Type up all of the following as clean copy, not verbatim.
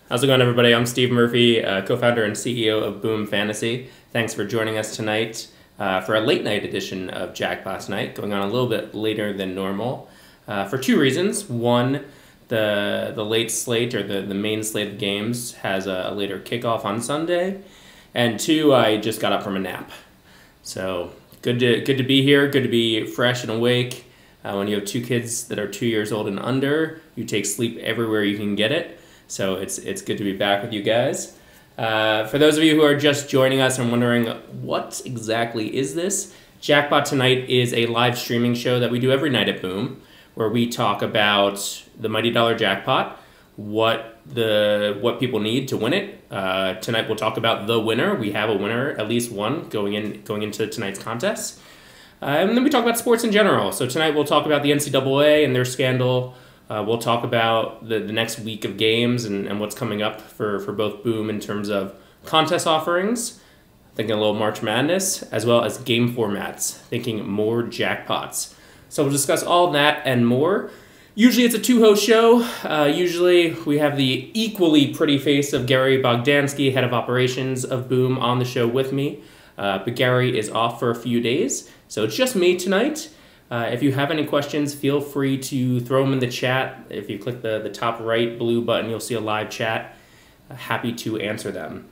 How's it going, everybody? I'm Steve Murphy, co-founder and CEO of Boom Fantasy. Thanks for joining us tonight for a late night edition of Jackpot Tonight, going on a little bit later than normal for two reasons. One, the late slate or the main slate of games has a later kickoff on Sunday, and two, I just got up from a nap. So good to be here. Good to be fresh and awake. When you have two kids that are 2 years old and under, you take sleep everywhere you can get it. So it's good to be back with you guys. For those of you who are just joining us and wondering what exactly is this, Jackpot Tonight is a live streaming show that we do every night at Boom, where we talk about the Mighty Dollar Jackpot, what people need to win it. Tonight we'll talk about the winner. We have a winner, at least one, going into tonight's contest. And then we talk about sports in general. So tonight we'll talk about the NCAA and their scandal. We'll talk about the next week of games and what's coming up for both Boom in terms of contest offerings, thinking a little March Madness, as well as game formats, thinking more jackpots. So we'll discuss all of that and more. Usually it's a two-host show. Usually we have the equally pretty face of Gary Bogdansky, head of operations of Boom, on the show with me. But Gary is off for a few days, so it's just me tonight. If you have any questions, feel free to throw them in the chat. If you click the top right blue button, you'll see a live chat. Happy to answer them.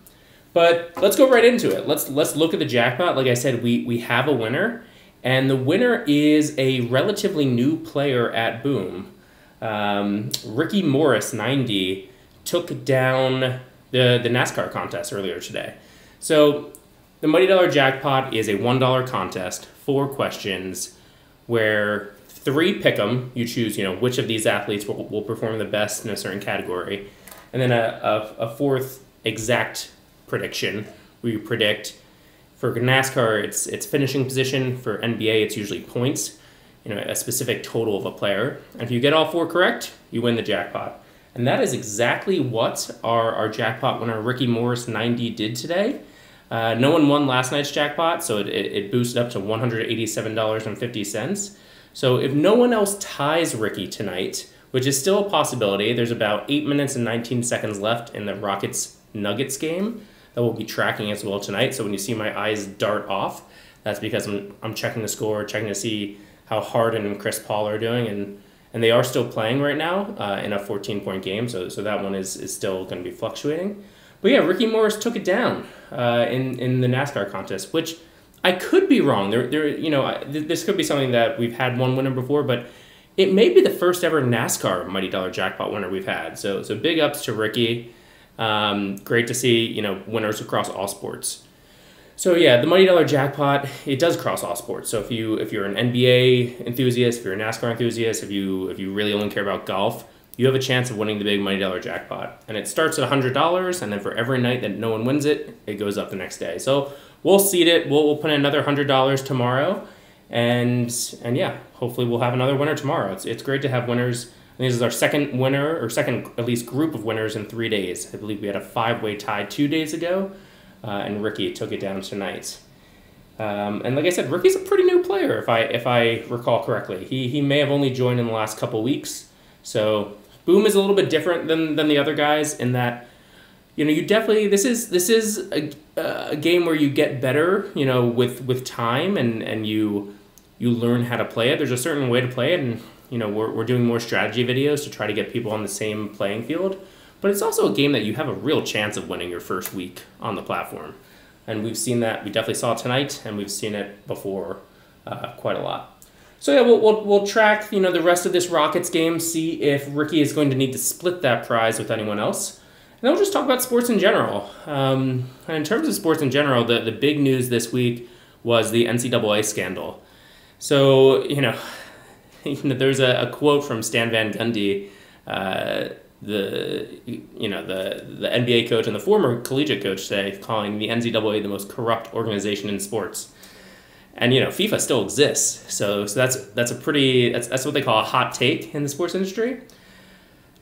But let's go right into it. Let's look at the jackpot. Like I said, we have a winner, and the winner is a relatively new player at Boom. Ricky Morris, 90, took down the NASCAR contest earlier today. So the Mighty Dollar Jackpot is a $1 contest, 4 questions, where 3 pick 'em. You choose, which of these athletes will perform the best in a certain category, and then a fourth exact prediction where you predict. For NASCAR, it's finishing position. For NBA, it's usually points, a specific total of a player. And if you get all 4 correct, you win the jackpot. And that is exactly what our jackpot winner Ricky Morris 90 did today. No one won last night's jackpot, so it boosted up to $187.50. So if no one else ties Ricky tonight, which is still a possibility, there's about 8 minutes and 19 seconds left in the Rockets-Nuggets game that we'll be tracking as well tonight. So when you see my eyes dart off, that's because I'm checking the score, checking to see how Harden and Chris Paul are doing, and they are still playing right now in a 14-point game, so that one is still going to be fluctuating. But yeah, Ricky Morris took it down in the NASCAR contest, which I could be wrong. This could be something that we've had one winner before, but it may be the first ever NASCAR Mighty Dollar Jackpot winner we've had. So big ups to Ricky. Great to see winners across all sports. So yeah, the Mighty Dollar Jackpot, it does cross all sports. So if you're an NBA enthusiast, if you're a NASCAR enthusiast, if you really only care about golf, you have a chance of winning the big Mighty Dollar Jackpot. And it starts at $100, and then for every night that no one wins it, it goes up the next day. So we'll seed it. We'll put in another $100 tomorrow. And yeah, hopefully we'll have another winner tomorrow. It's great to have winners. And this is our second winner, or second at least group of winners in 3 days. I believe we had a 5-way tie 2 days ago, and Ricky took it down tonight. And like I said, Ricky's a pretty new player, if I recall correctly. He may have only joined in the last couple weeks. So Boom is a little bit different than the other guys in that, you definitely, this is a game where you get better, with time and you learn how to play it. There's a certain way to play it, and we're doing more strategy videos to try to get people on the same playing field. But it's also a game that you have a real chance of winning your first week on the platform, and we've seen that. We definitely saw it tonight, and we've seen it before quite a lot. So yeah, we'll track the rest of this Rockets game, see if Ricky is going to need to split that prize with anyone else, and then we'll just talk about sports in general. And in terms of sports in general, the big news this week was the NCAA scandal. So there's a quote from Stan Van Gundy, the NBA coach and the former collegiate coach today, calling the NCAA the most corrupt organization in sports. And FIFA still exists, so that's what they call a hot take in the sports industry.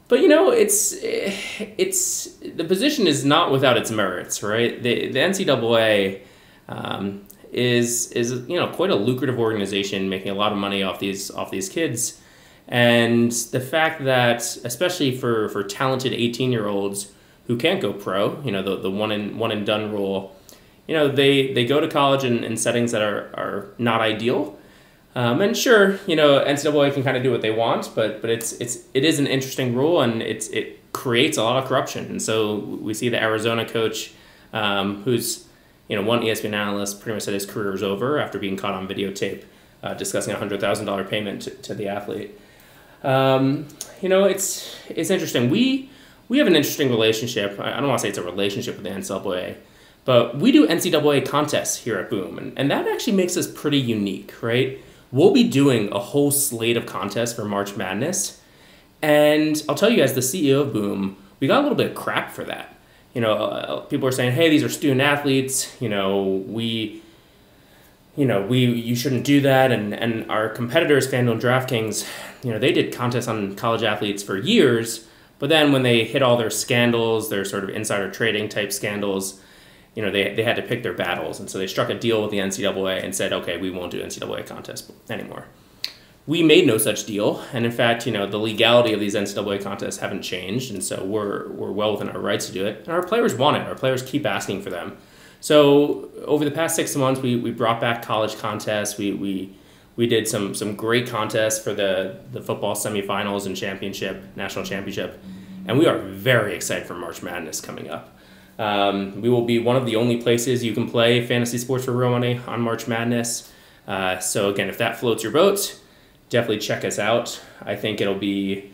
But it's the position is not without its merits, right? The NCAA is quite a lucrative organization, making a lot of money off these kids, And the fact that, especially for talented 18-year-olds, who can't go pro, the one and done rule, they go to college in settings that are not ideal. And sure, NCAA can kind of do what they want, but it is an interesting rule, and it creates a lot of corruption. And so we see the Arizona coach, who's one ESPN analyst pretty much said his career was over after being caught on videotape discussing a $100,000 payment to the athlete. It's interesting. We have an interesting relationship. I don't want to say it's a relationship with the NCAA, but we do NCAA contests here at Boom, and that actually makes us pretty unique, right? We'll be doing a whole slate of contests for March Madness, and I'll tell you, as the CEO of Boom, we got a little bit of crap for that. People are saying, hey, these are student athletes, you shouldn't do that, and our competitors, FanDuel and DraftKings, they did contests on college athletes for years, but then when they hit all their scandals, their sort of insider trading type scandals, they had to pick their battles, and so they struck a deal with the NCAA and said, okay, we won't do NCAA contests anymore. We made no such deal, and in fact, the legality of these NCAA contests haven't changed, and so we're well within our rights to do it, and our players want it. Our players keep asking for them. So over the past 6 months, we brought back college contests. We did some great contests for the football semifinals and national championship, and we are very excited for March Madness coming up. We will be one of the only places you can play fantasy sports for real money on March Madness. So again, if that floats your boat, definitely check us out. I think it'll be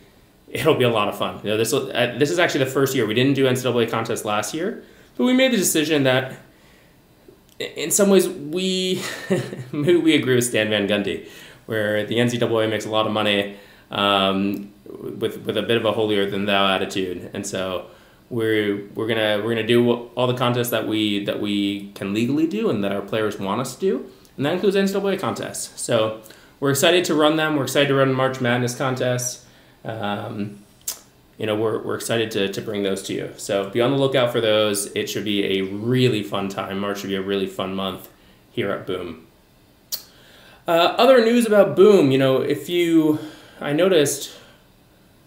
a lot of fun. This is actually the first year we didn't do NCAA contests last year, but we made the decision that in some ways we agree with Stan Van Gundy, where the NCAA makes a lot of money with a bit of a holier than thou attitude, and so we're gonna do all the contests that we can legally do and that our players want us to do, and that includes NCAA contests. So we're excited to run them. We're excited to run March Madness contests. We're excited to bring those to you. So be on the lookout for those. It should be a really fun time. March should be a really fun month here at Boom. Other news about Boom, I noticed,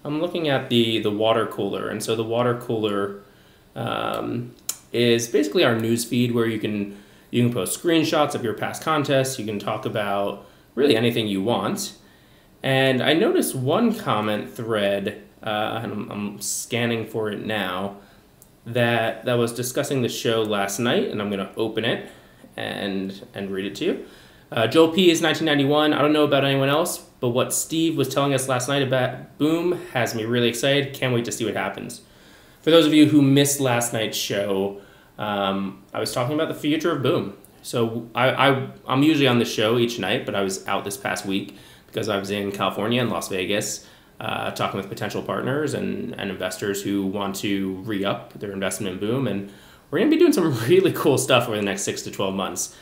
I'm looking at the water cooler, and so the water cooler is basically our news feed where you can post screenshots of your past contests. You can talk about really anything you want. And I noticed one comment thread, and I'm scanning for it now, that was discussing the show last night, and I'm going to open it and read it to you. Joel P. is 1991. I don't know about anyone else, but what Steve was telling us last night about Boom has me really excited. Can't wait to see what happens. For those of you who missed last night's show, I was talking about the future of Boom. So I'm usually on the show each night, but I was out this past week because I was in California and Las Vegas talking with potential partners and investors who want to re-up their investment in Boom. And we're going to be doing some really cool stuff over the next 6 to 12 months,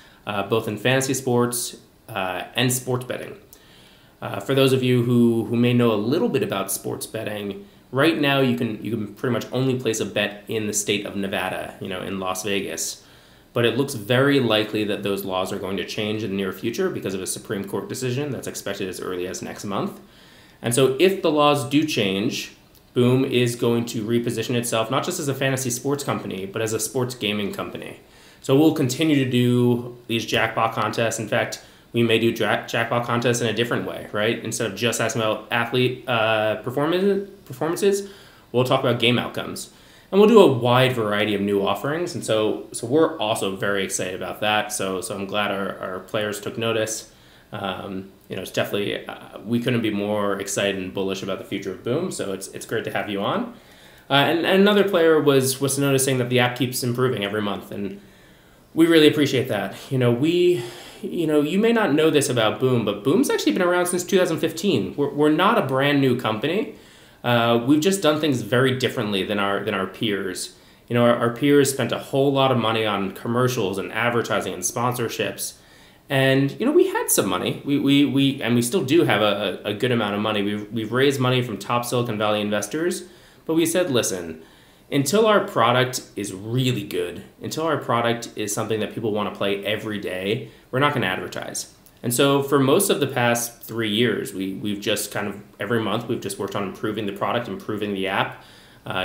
both in fantasy sports and sports betting. For those of you who may know a little bit about sports betting, right now you can pretty much only place a bet in the state of Nevada, in Las Vegas. But it looks very likely that those laws are going to change in the near future because of a Supreme Court decision that's expected as early as next month. And so if the laws do change, Boom is going to reposition itself not just as a fantasy sports company, but as a sports gaming company. So we'll continue to do these jackpot contests. In fact, we may do jackpot contests in a different way, right? Instead of just asking about athlete performances, we'll talk about game outcomes. And we'll do a wide variety of new offerings. And so we're also very excited about that. So I'm glad our players took notice. It's definitely, we couldn't be more excited and bullish about the future of Boom. So it's great to have you on. And another player was noticing that the app keeps improving every month. And we really appreciate that. You may not know this about Boom, but Boom's actually been around since 2015. We're not a brand new company. We've just done things very differently than our peers. Our peers spent a whole lot of money on commercials and advertising and sponsorships. And, we had some money. We still do have a good amount of money. We've raised money from top Silicon Valley investors. But we said, listen, until our product is really good, until our product is something that people want to play every day, we're not going to advertise. And so for most of the past 3 years, we've just kind of, every month, we've just worked on improving the product, improving the app,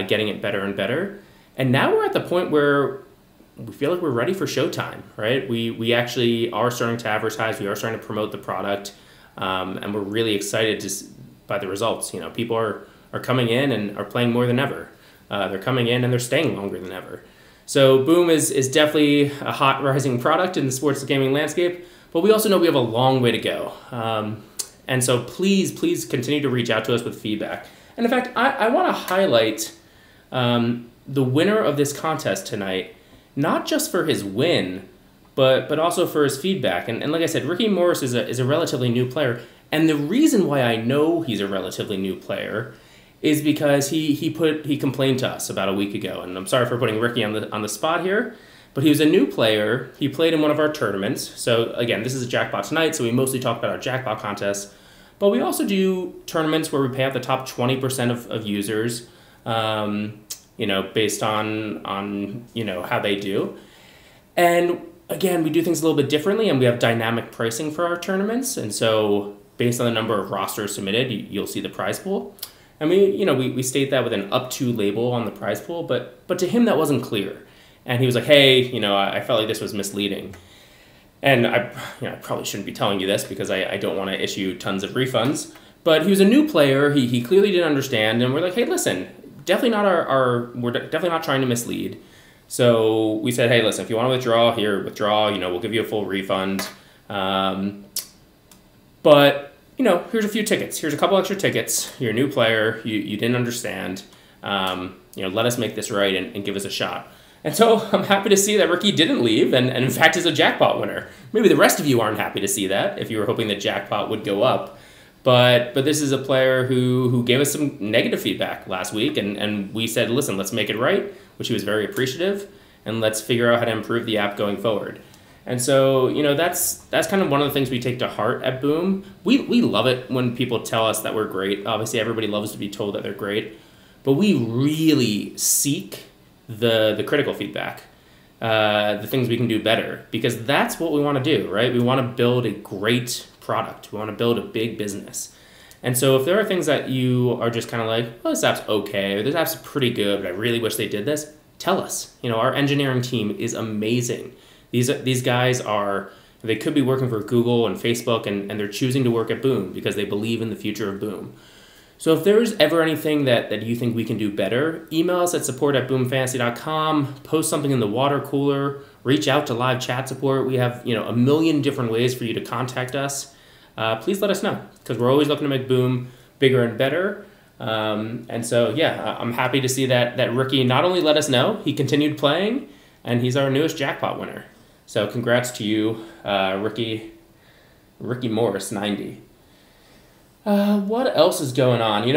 getting it better and better. And now we're at the point where we feel like we're ready for showtime, right? We actually are starting to advertise. We are starting to promote the product, and we're really excited by the results. You know, people are coming in and are playing more than ever. They're coming in and they're staying longer than ever. So Boom is definitely a hot rising product in the sports gaming landscape, but we also know we have a long way to go. And so please continue to reach out to us with feedback. And in fact, I want to highlight the winner of this contest tonight, not just for his win, but also for his feedback. And like I said, Ricky Morris is a relatively new player. And the reason why I know he's a relatively new player is because he complained to us about a week ago. And I'm sorry for putting Ricky on the spot here, but he was a new player. He played in one of our tournaments. So again, this is a Jackpot Tonight, so we mostly talk about our jackpot contests. But we also do tournaments where we pay out the top 20% of users, based on how they do. And again, we do things a little bit differently, and we have dynamic pricing for our tournaments. And so based on the number of rosters submitted, you'll see the prize pool. And we state that with an up to label on the prize pool, but to him that wasn't clear. And he was like, hey, I felt like this was misleading. And I probably shouldn't be telling you this because I don't want to issue tons of refunds. But he was a new player. He clearly didn't understand. And we're like, hey, listen, definitely not we're definitely not trying to mislead. So we said, hey, listen, if you want to withdraw, withdraw. We'll give you a full refund. But here's a few tickets. Here's a couple extra tickets. You're a new player. You didn't understand. Let us make this right and give us a shot. And so I'm happy to see that Ricky didn't leave and in fact is a jackpot winner. Maybe the rest of you aren't happy to see that if you were hoping that jackpot would go up. But this is a player who gave us some negative feedback last week, and we said, listen, let's make it right, which he was very appreciative, and let's figure out how to improve the app going forward. And so, that's kind of one of the things we take to heart at Boom. We love it when people tell us that we're great. Obviously, everybody loves to be told that they're great. But we really seek the critical feedback, the things we can do better, because that's what we want to do, right? We want to build a great product. We want to build a big business. And so if there are things that you are just kind of like, oh, this app's okay, or this app's pretty good, but I really wish they did this, tell us. Our engineering team is amazing. These guys they could be working for Google and Facebook, and they're choosing to work at Boom because they believe in the future of Boom. So if there's ever anything that you think we can do better, email us at support@boomfantasy.com, post something in the water cooler, reach out to live chat support. We have a million different ways for you to contact us. Please let us know, because we're always looking to make Boom bigger and better. And so, I'm happy to see that Ricky not only let us know, he continued playing, and he's our newest jackpot winner. So congrats to you, Ricky Morris, 90. What else is going on?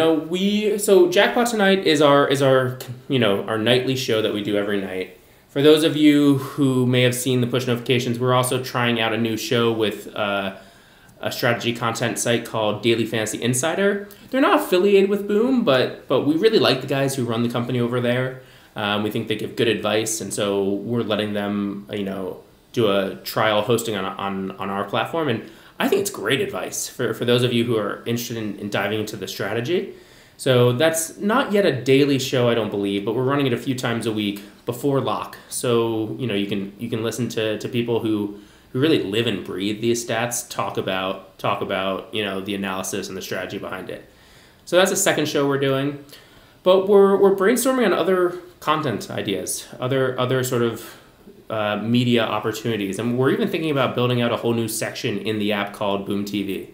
So Jackpot Tonight is our nightly show that we do every night. For those of you who may have seen the push notifications, we're also trying out a new show with a strategy content site called Daily Fantasy Insider. They're not affiliated with Boom, but we really like the guys who run the company over there. We think they give good advice, and so we're letting them, do a trial hosting on our platform. And I think it's great advice for those of you who are interested in diving into the strategy. So that's not yet a daily show, I don't believe, but we're running it a few times a week before lock. So, you can listen to people who really live and breathe these stats, talk about the analysis and the strategy behind it. So that's the second show we're doing. But we're brainstorming on other content ideas, other sort of media opportunities. And we're even thinking about building out a whole new section in the app called Boom TV,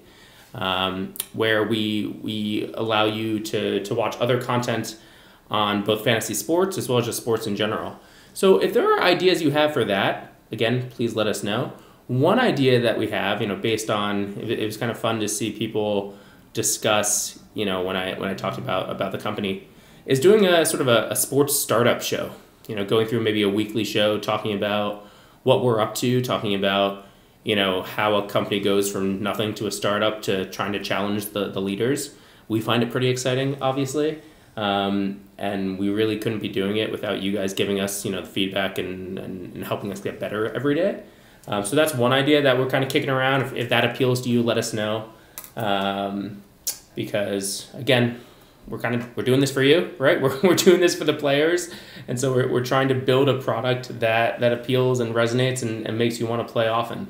where we allow you to watch other content on both fantasy sports as well as just sports in general. So if there are ideas you have for that, again, please let us know. One idea that we have, based on, it was kind of fun to see people discuss, when I talked about the company, is doing a sort of a sports startup show. Going through maybe a weekly show, talking about what we're up to, talking about, how a company goes from nothing to a startup to trying to challenge the leaders. We find it pretty exciting, obviously. And we really couldn't be doing it without you guys giving us, the feedback and helping us get better every day. So that's one idea that we're kind of kicking around. If that appeals to you, let us know. Because, again, we're doing this for you, right? We're doing this for the players, and so we're trying to build a product that appeals and resonates and makes you want to play often.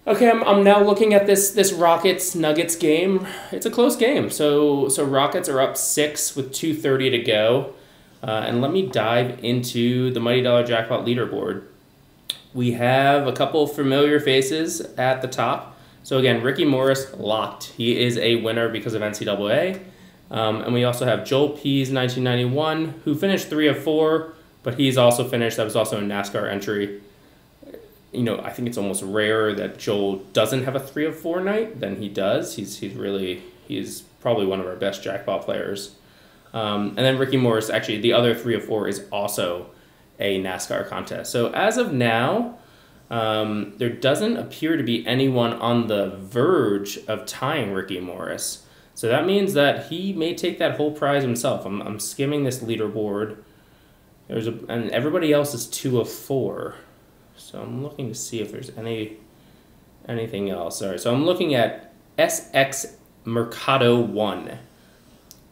Okay, I'm now looking at this Rockets Nuggets game. It's a close game. So Rockets are up 6 with 2:30 to go, and let me dive into the Mighty Dollar Jackpot leaderboard. We have a couple familiar faces at the top. So again, Ricky Morris locked. He is a winner because of NCAA. And we also have Joel Pease, 1991, who finished 3 of 4, but he's also finished. That was also a NASCAR entry. You know, I think it's almost rarer that Joel doesn't have a 3 of 4 night than he does. He's probably one of our best jackpot players. And then Ricky Morris, actually, the other 3 of 4 is also a NASCAR contest. So as of now, there doesn't appear to be anyone on the verge of tying Ricky Morris. So that means that he may take that whole prize himself. I'm skimming this leaderboard. And everybody else is 2 of 4. So I'm looking to see if there's anything else. All right, so I'm looking at SX Mercado 1.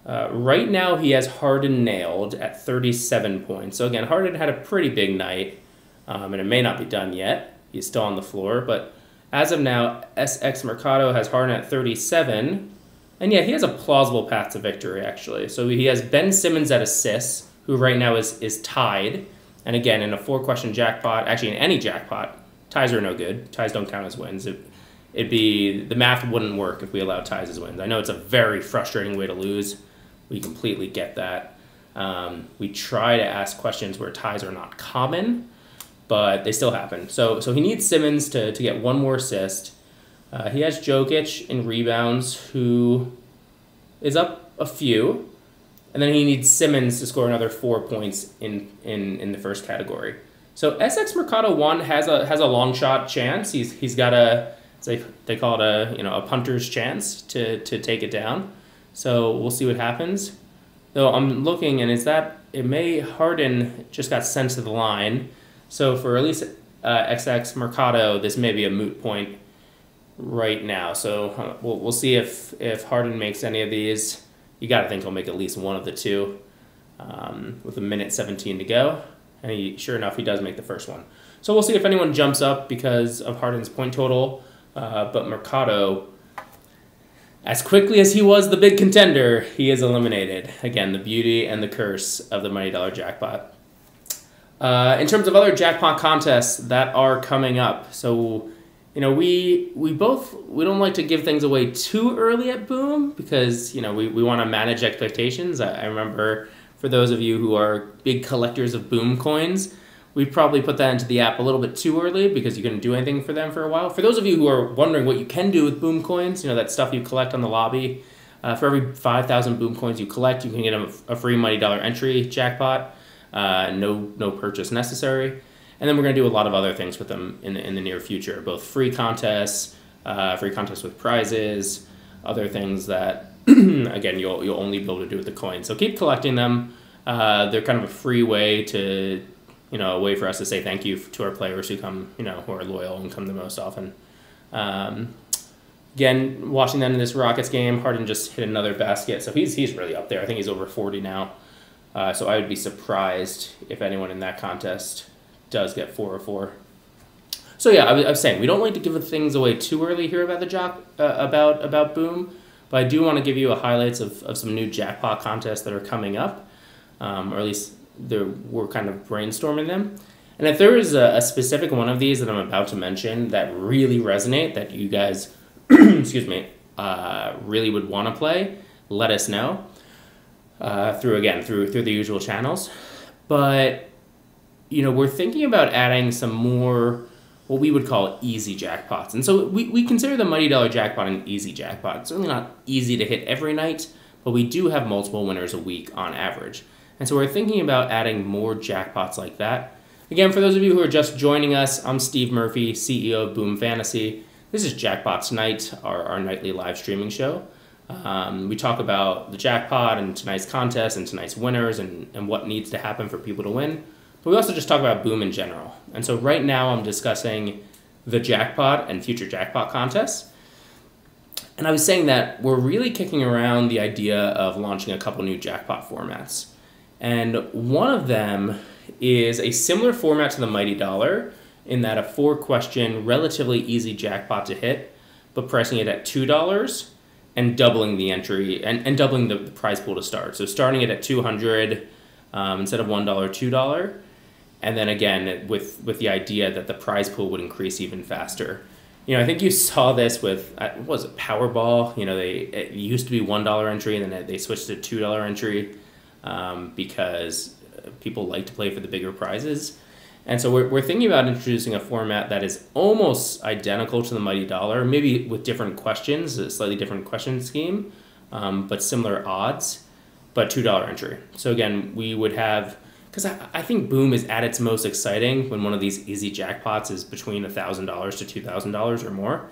Right now he has Harden nailed at 37 points. So again, Harden had a pretty big night, and it may not be done yet. He's still on the floor, but as of now, SX Mercado has Harden at 37. And yeah, he has a plausible path to victory, actually. So he has Ben Simmons at assists, who right now is tied. And again, in a 4-question jackpot, actually in any jackpot, ties are no good. Ties don't count as wins. The math wouldn't work if we allowed ties as wins. I know it's a very frustrating way to lose. We completely get that. We try to ask questions where ties are not common, but they still happen. So he needs Simmons to get one more assist. He has Jokic in rebounds, who is up a few. And then he needs Simmons to score another 4 points in the first category. So SX Mercado 1 has a long shot chance. He's got they call it a punter's chance to take it down. So we'll see what happens. Though I'm looking, and Harden just got sent to the line. So for at least XX Mercado, this may be a moot point right now. So we'll see if Harden makes any of these. You got to think he'll make at least one of the two with 1:17 to go. And sure enough, he does make the first one. So we'll see if anyone jumps up because of Harden's point total. But Mercado, as quickly as he was the big contender, he is eliminated. Again, the beauty and the curse of the Mighty Dollar Jackpot. In terms of other jackpot contests that are coming up, so we don't like to give things away too early at Boom because we want to manage expectations. I remember for those of you who are big collectors of Boom coins, we probably put that into the app a little bit too early because you couldn't do anything for them for a while. For those of you who are wondering what you can do with Boom coins, that stuff you collect on the lobby, for every 5,000 Boom coins you collect, you can get a free Mighty Dollar entry jackpot. No purchase necessary. And then we're going to do a lot of other things with them in the near future, both free contests with prizes, other things that, again, you'll only be able to do with the coins. So keep collecting them. They're kind of a free way to, a way for us to say thank you to our players who come, who are loyal and come the most often. Again, watching them in this Rockets game, Harden just hit another basket, so he's really up there. I think he's over 40 now. So I would be surprised if anyone in that contest does get 4 or 4. So yeah, I was saying we don't like to give things away too early here about about Boom, but I do want to give you highlights of some new jackpot contests that are coming up, or at least we're kind of brainstorming them. And if there is a specific one of these that I'm about to mention that really resonate, that you guys, excuse me, really would want to play, let us know through the usual channels. But we're thinking about adding some more what we would call easy jackpots. And so we consider the Mighty Dollar Jackpot an easy jackpot. It's certainly not easy to hit every night, but we do have multiple winners a week on average. And so we're thinking about adding more jackpots like that. Again, for those of you who are just joining us, I'm Steve Murphy, CEO of Boom Fantasy. This is Jackpot Tonight, our nightly live streaming show. We talk about the jackpot and tonight's contest and tonight's winners and what needs to happen for people to win. But we also just talk about Boom in general. And so right now I'm discussing the jackpot and future jackpot contests. And I was saying that we're really kicking around the idea of launching a couple new jackpot formats. And one of them is a similar format to the Mighty Dollar in that a 4-question, relatively easy jackpot to hit, but pricing it at $2 and doubling the entry and doubling the prize pool to start. So starting it at $200 instead of $1, $2. And then again, with the idea that the prize pool would increase even faster. I think you saw this with, what was it, Powerball? It used to be $1 entry, and then they switched to $2 entry because people like to play for the bigger prizes. And so we're thinking about introducing a format that is almost identical to the Mighty Dollar, maybe with different questions, a slightly different question scheme, but similar odds, but $2 entry. So again, we would have, because I think Boom is at its most exciting when one of these easy jackpots is between $1,000 to $2,000 or more.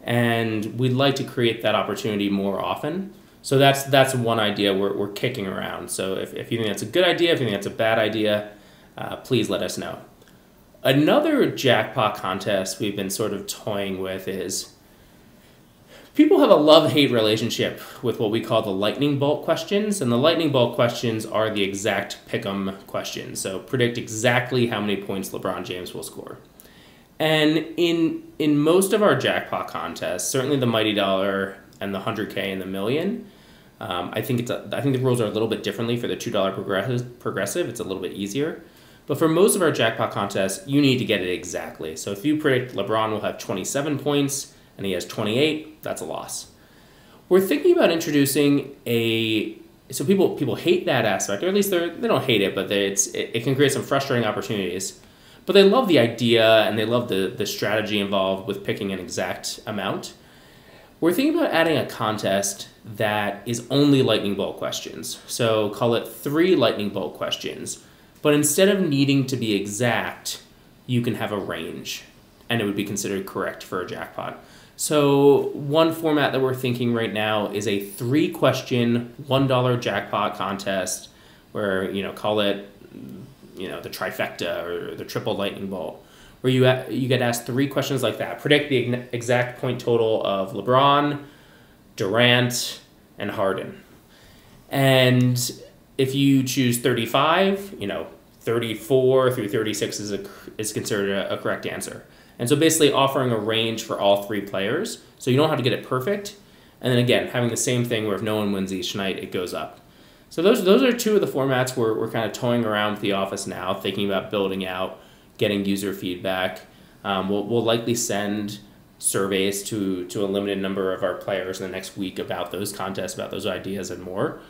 And we'd like to create that opportunity more often. So that's one idea we're kicking around. So if you think that's a good idea, if you think that's a bad idea, please let us know. Another jackpot contest we've been sort of toying with is people have a love-hate relationship with what we call the lightning bolt questions, and the lightning bolt questions are the exact pick'em questions. So predict exactly how many points LeBron James will score. And in most of our jackpot contests, certainly the Mighty Dollar and the 100K and the Million, I think the rules are a little bit differently for the $2 progressive. It's a little bit easier. But for most of our jackpot contests, you need to get it exactly. So if you predict LeBron will have 27 points and he has 28, that's a loss. We're thinking about introducing so people hate that aspect, or at least they don't hate it, but it can create some frustrating opportunities. But they love the idea and they love the strategy involved with picking an exact amount. We're thinking about adding a contest that is only lightning bolt questions. So call it 3 lightning bolt questions. But instead of needing to be exact, you can have a range, and it would be considered correct for a jackpot. So one format that we're thinking right now is a 3-question, $1 jackpot contest where, call it, the trifecta or the triple lightning bolt, where you get asked 3 questions like that. Predict the exact point total of LeBron, Durant, and Harden. And if you choose 35, 34 through 36 is considered a correct answer. And so basically offering a range for all 3 players, so you don't have to get it perfect. And then again, having the same thing where if no one wins each night, it goes up. So those are 2 of the formats we're kind of toying around with the office now, thinking about building out, getting user feedback. We'll likely send surveys to a limited number of our players in the next week about those contests, about those ideas and more.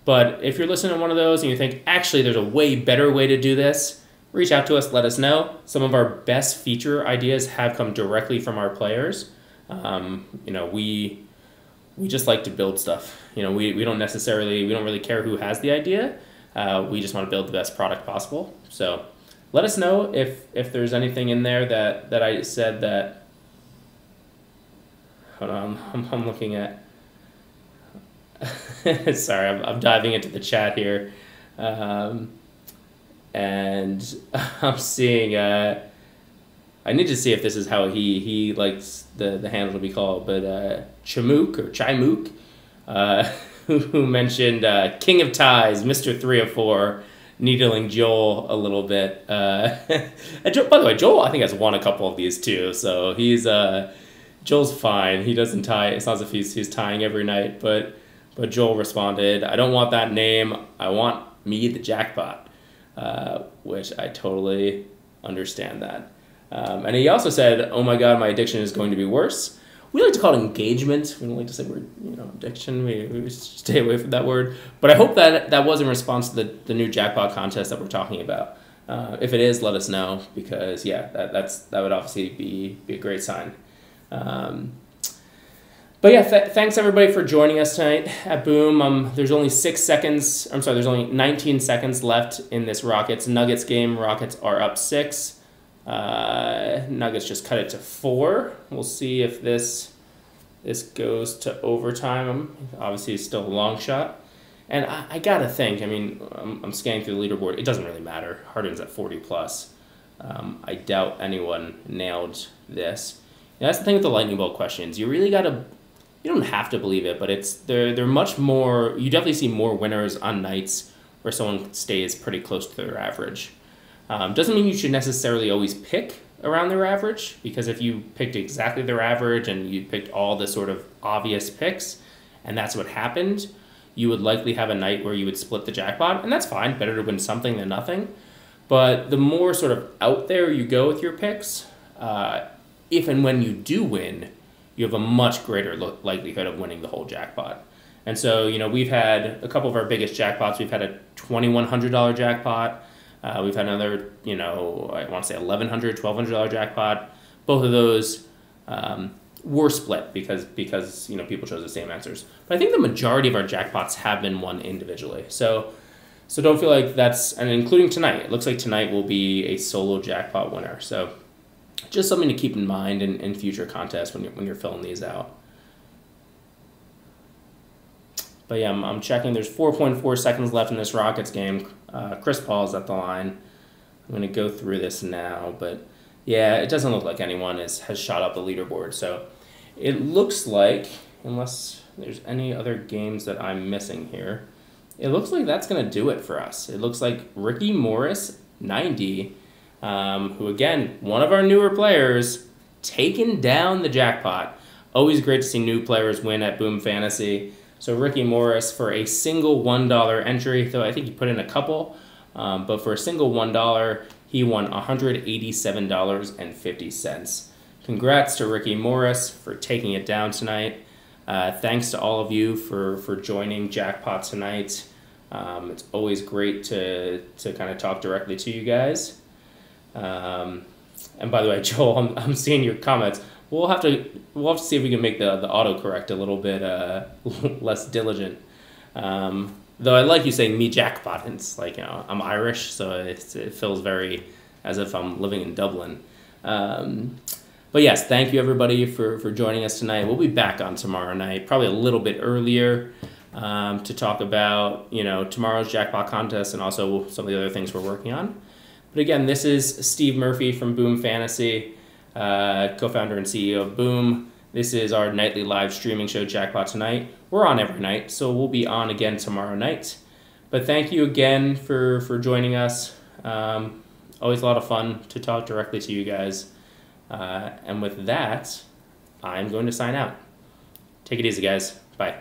But if you're listening to one of those and you think, actually, there's a way better way to do this, reach out to us, let us know. Some of our best feature ideas have come directly from our players. We just like to build stuff. We don't really care who has the idea. We just want to build the best product possible. So let us know if there's anything in there that I said that, hold on, I'm looking at. Sorry, I'm diving into the chat here, and I'm seeing. I need to see if this is how he likes the handle to be called, but Chamook or Chaimook, who mentioned King of Ties, Mr. 3 of 4, needling Joel a little bit. And by the way, Joel I think has won a couple of these too, so he's Joel's fine. He doesn't tie. It's not as if he's tying every night, but Joel responded, "I don't want that name. I want me the jackpot," which I totally understand that. And he also said, "Oh my God, my addiction is going to be worse." We like to call it engagement. We don't like to say word, addiction. We stay away from that word. But I hope that was in response to the new jackpot contest that we're talking about. If it is, let us know, because that would obviously be a great sign. But yeah, thanks everybody for joining us tonight at Boom. There's only 6 seconds. There's only 19 seconds left in this Rockets Nuggets game. Rockets are up 6. Nuggets just cut it to 4. We'll see if this goes to overtime. Obviously, it's still a long shot. And I gotta think. I'm scanning through the leaderboard. It doesn't really matter. Harden's at 40 plus. I doubt anyone nailed this. That's the thing with the lightning bolt questions. You really gotta you don't have to believe it, but they're much more. You definitely see more winners on nights where someone stays pretty close to their average. Doesn't mean you should necessarily always pick around their average, because if you picked exactly their average and you picked all the sort of obvious picks, and that's what happened, you would likely have a night where you would split the jackpot, and that's fine. Better to win something than nothing. But the more sort of out there you go with your picks, if and when you do win, you have a much greater likelihood of winning the whole jackpot. And so, we've had a couple of our biggest jackpots. We've had a $2,100 jackpot. We've had another, I want to say $1,100, $1,200 jackpot. Both of those were split because people chose the same answers. But I think the majority of our jackpots have been won individually. So don't feel like that's, and including tonight, it looks like tonight will be a solo jackpot winner. So just something to keep in mind in future contests when you're filling these out. But yeah, I'm checking. There's 4.4 seconds left in this Rockets game. Chris Paul's at the line. I'm going to go through this now, but yeah, it doesn't look like anyone has shot up the leaderboard. So it looks like, unless there's any other games that I'm missing here, it looks like that's going to do it for us. It looks like Ricky Morris, 90, who again, one of our newer players, taking down the jackpot. Always great to see new players win at Boom Fantasy. So Ricky Morris, for a single $1 entry, though I think he put in a couple, but for a single $1, he won $187.50. Congrats to Ricky Morris for taking it down tonight. Thanks to all of you for joining Jackpot Tonight. It's always great to kind of talk directly to you guys. And by the way, Joel, I'm seeing your comments. We'll have to see if we can make the autocorrect a little bit less diligent. Though I like you saying me jackpot. It's like, I'm Irish, so it feels very as if I'm living in Dublin. But yes, thank you everybody for joining us tonight. We'll be back on tomorrow night, probably a little bit earlier, to talk about tomorrow's jackpot contest and also some of the other things we're working on. But again, this is Steve Murphy from Boom Fantasy, co-founder and CEO of Boom. This is our nightly live streaming show, Jackpot Tonight. We're on every night, so we'll be on again tomorrow night. But thank you again for joining us. Always a lot of fun to talk directly to you guys. And with that, I'm going to sign out. Take it easy, guys. Bye.